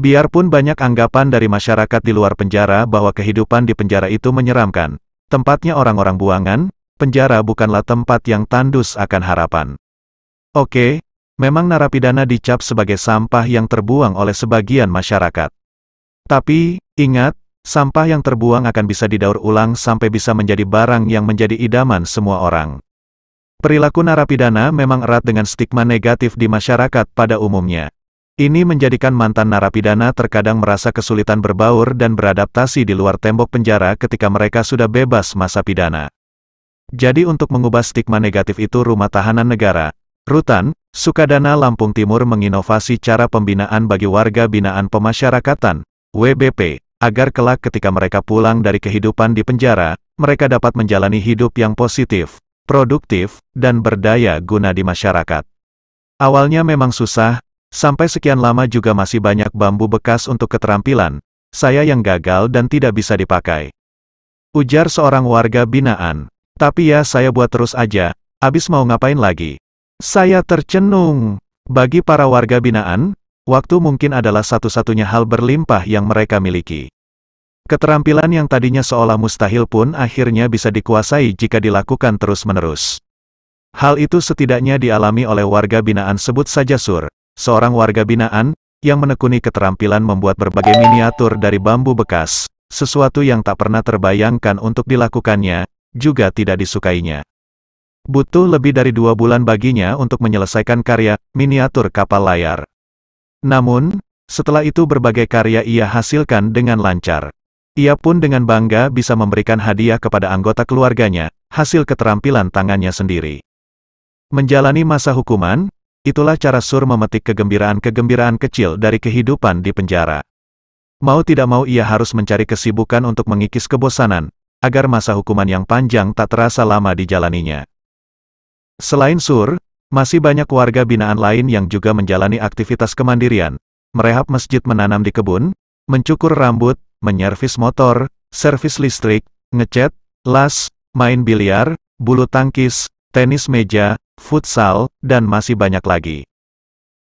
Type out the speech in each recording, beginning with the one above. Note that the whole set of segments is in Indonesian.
Biarpun banyak anggapan dari masyarakat di luar penjara bahwa kehidupan di penjara itu menyeramkan, tempatnya orang-orang buangan, penjara bukanlah tempat yang tandus akan harapan. Oke, memang narapidana dicap sebagai sampah yang terbuang oleh sebagian masyarakat. Tapi, ingat, sampah yang terbuang akan bisa didaur ulang sampai bisa menjadi barang yang menjadi idaman semua orang. Perilaku narapidana memang erat dengan stigma negatif di masyarakat pada umumnya. Ini menjadikan mantan narapidana terkadang merasa kesulitan berbaur dan beradaptasi di luar tembok penjara ketika mereka sudah bebas masa pidana. Jadi untuk mengubah stigma negatif itu, Rumah Tahanan Negara, Rutan, Sukadana Lampung Timur menginovasi cara pembinaan bagi warga binaan pemasyarakatan, WBP, agar kelak ketika mereka pulang dari kehidupan di penjara, mereka dapat menjalani hidup yang positif, produktif, dan berdaya guna di masyarakat. Awalnya memang susah, sampai sekian lama juga masih banyak bambu bekas untuk keterampilan, saya yang gagal dan tidak bisa dipakai. Ujar seorang warga binaan. Tapi ya saya buat terus aja, abis mau ngapain lagi? Saya tercenung. Bagi para warga binaan, waktu mungkin adalah satu-satunya hal berlimpah yang mereka miliki. Keterampilan yang tadinya seolah mustahil pun akhirnya bisa dikuasai jika dilakukan terus-menerus. Hal itu setidaknya dialami oleh warga binaan sebut saja Sur, seorang warga binaan, yang menekuni keterampilan membuat berbagai miniatur dari bambu bekas, sesuatu yang tak pernah terbayangkan untuk dilakukannya, juga tidak disukainya. Butuh lebih dari 2 bulan baginya untuk menyelesaikan karya, miniatur kapal layar. Namun, setelah itu berbagai karya ia hasilkan dengan lancar. Ia pun dengan bangga bisa memberikan hadiah kepada anggota keluarganya, hasil keterampilan tangannya sendiri. Menjalani masa hukuman, itulah cara Sur memetik kegembiraan-kegembiraan kecil dari kehidupan di penjara. Mau tidak mau ia harus mencari kesibukan untuk mengikis kebosanan, agar masa hukuman yang panjang tak terasa lama dijalaninya. Selain Sur, masih banyak warga binaan lain yang juga menjalani aktivitas kemandirian, merehab masjid, menanam di kebun, mencukur rambut, menyervis motor, servis listrik, ngecat, las, main biliar, bulu tangkis, tenis meja, futsal, dan masih banyak lagi.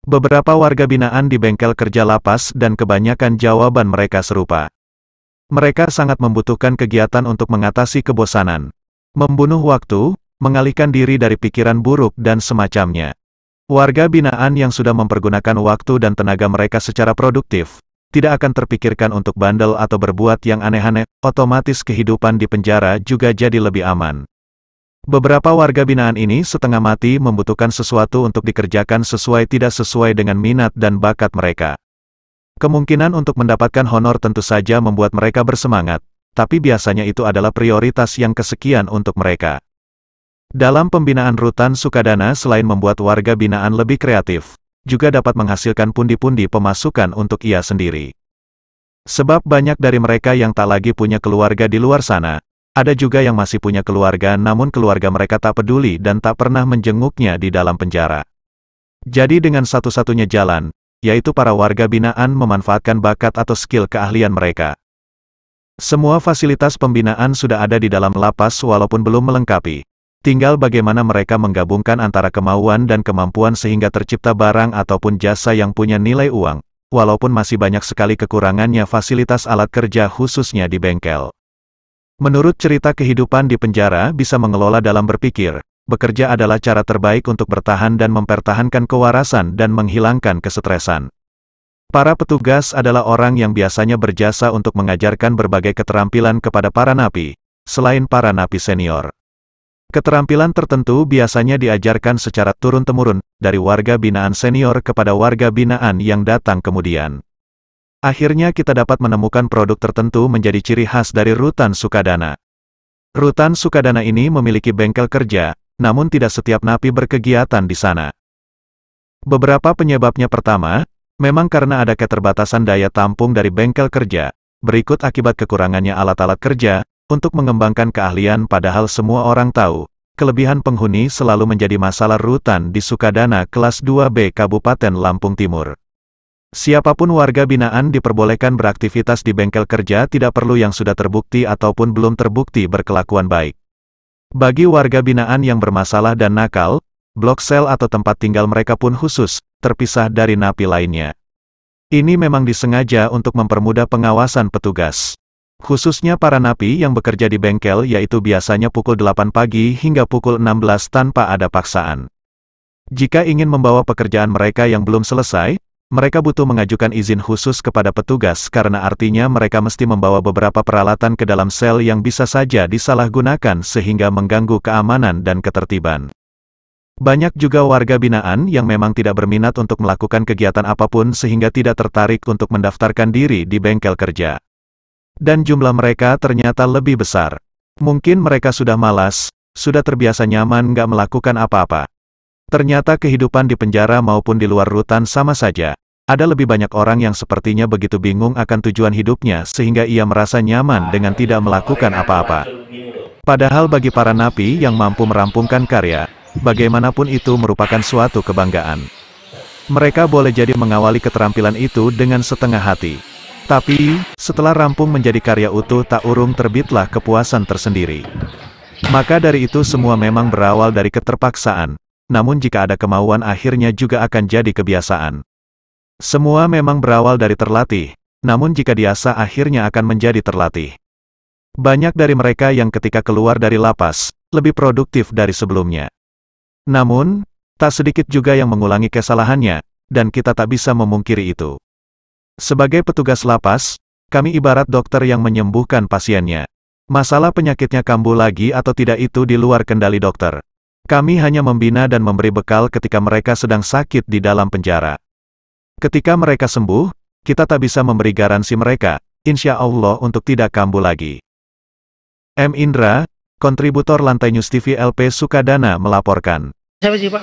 Beberapa warga binaan di bengkel kerja lapas dan kebanyakan jawaban mereka serupa. Mereka sangat membutuhkan kegiatan untuk mengatasi kebosanan, membunuh waktu, mengalihkan diri dari pikiran buruk dan semacamnya. Warga binaan yang sudah mempergunakan waktu dan tenaga mereka secara produktif, tidak akan terpikirkan untuk bandel atau berbuat yang aneh-aneh, otomatis kehidupan di penjara juga jadi lebih aman. Beberapa warga binaan ini setengah mati membutuhkan sesuatu untuk dikerjakan sesuai tidak sesuai dengan minat dan bakat mereka. Kemungkinan untuk mendapatkan honor tentu saja membuat mereka bersemangat, tapi biasanya itu adalah prioritas yang kesekian untuk mereka. Dalam pembinaan Rutan Sukadana selain membuat warga binaan lebih kreatif, juga dapat menghasilkan pundi-pundi pemasukan untuk ia sendiri. Sebab banyak dari mereka yang tak lagi punya keluarga di luar sana, ada juga yang masih punya keluarga namun keluarga mereka tak peduli dan tak pernah menjenguknya di dalam penjara. Jadi dengan satu-satunya jalan, yaitu para warga binaan memanfaatkan bakat atau skill keahlian mereka. Semua fasilitas pembinaan sudah ada di dalam lapas walaupun belum melengkapi. Tinggal bagaimana mereka menggabungkan antara kemauan dan kemampuan sehingga tercipta barang ataupun jasa yang punya nilai uang, walaupun masih banyak sekali kekurangannya fasilitas alat kerja khususnya di bengkel. Menurut cerita kehidupan di penjara bisa mengelola dalam berpikir, bekerja adalah cara terbaik untuk bertahan dan mempertahankan kewarasan dan menghilangkan kesetresan. Para petugas adalah orang yang biasanya berjasa untuk mengajarkan berbagai keterampilan kepada para napi, selain para napi senior. Keterampilan tertentu biasanya diajarkan secara turun-temurun, dari warga binaan senior kepada warga binaan yang datang kemudian. Akhirnya kita dapat menemukan produk tertentu menjadi ciri khas dari Rutan Sukadana. Rutan Sukadana ini memiliki bengkel kerja, namun tidak setiap napi berkegiatan di sana. Beberapa penyebabnya: pertama, memang karena ada keterbatasan daya tampung dari bengkel kerja, berikut akibat kekurangannya alat-alat kerja, untuk mengembangkan keahlian padahal semua orang tahu, kelebihan penghuni selalu menjadi masalah rutan di Sukadana kelas 2B Kabupaten Lampung Timur. Siapapun warga binaan diperbolehkan beraktivitas di bengkel kerja, tidak perlu yang sudah terbukti ataupun belum terbukti berkelakuan baik. Bagi warga binaan yang bermasalah dan nakal, blok sel atau tempat tinggal mereka pun khusus, terpisah dari napi lainnya. Ini memang disengaja untuk mempermudah pengawasan petugas. Khususnya para napi yang bekerja di bengkel yaitu biasanya pukul 8 pagi hingga pukul 16 tanpa ada paksaan. Jika ingin membawa pekerjaan mereka yang belum selesai, mereka butuh mengajukan izin khusus kepada petugas karena artinya mereka mesti membawa beberapa peralatan ke dalam sel yang bisa saja disalahgunakan sehingga mengganggu keamanan dan ketertiban. Banyak juga warga binaan yang memang tidak berminat untuk melakukan kegiatan apapun sehingga tidak tertarik untuk mendaftarkan diri di bengkel kerja. Dan jumlah mereka ternyata lebih besar. Mungkin mereka sudah malas, sudah terbiasa nyaman nggak melakukan apa-apa. Ternyata kehidupan di penjara maupun di luar rutan sama saja. Ada lebih banyak orang yang sepertinya begitu bingung akan tujuan hidupnya sehingga ia merasa nyaman dengan tidak melakukan apa-apa. Padahal bagi para napi yang mampu merampungkan karya, bagaimanapun itu merupakan suatu kebanggaan. Mereka boleh jadi mengawali keterampilan itu dengan setengah hati. Tapi, setelah rampung menjadi karya utuh tak urung terbitlah kepuasan tersendiri. Maka dari itu semua memang berawal dari keterpaksaan, namun jika ada kemauan akhirnya juga akan jadi kebiasaan. Semua memang berawal dari terlatih, namun jika diasah akhirnya akan menjadi terlatih. Banyak dari mereka yang ketika keluar dari lapas, lebih produktif dari sebelumnya. Namun, tak sedikit juga yang mengulangi kesalahannya, dan kita tak bisa memungkiri itu. Sebagai petugas lapas, kami ibarat dokter yang menyembuhkan pasiennya. Masalah penyakitnya kambuh lagi atau tidak itu di luar kendali dokter. Kami hanya membina dan memberi bekal ketika mereka sedang sakit di dalam penjara. Ketika mereka sembuh, kita tak bisa memberi garansi mereka, insya Allah untuk tidak kambuh lagi. M. Indra, kontributor Lantai News TV LP Sukadana melaporkan. Siapa sih Pak?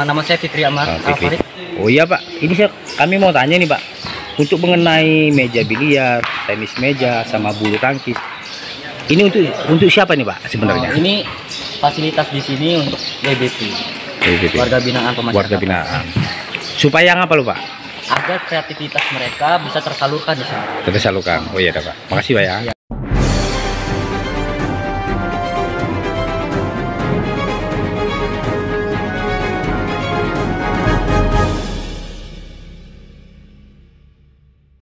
Nama saya Fikri Ahmad Al-Farid. Oh iya Pak, ini kami mau tanya nih Pak, untuk mengenai meja biliar, tenis meja, sama bulu tangkis. Ini untuk siapa nih Pak sebenarnya? Ini fasilitas di sini untuk WBP, warga binaan pemasyarakatan. Warga binaan. Supaya apa lo Pak? Agar kreativitas mereka bisa tersalurkan di sini. Tersalurkan. Oh iya Pak. Makasih Pak ya.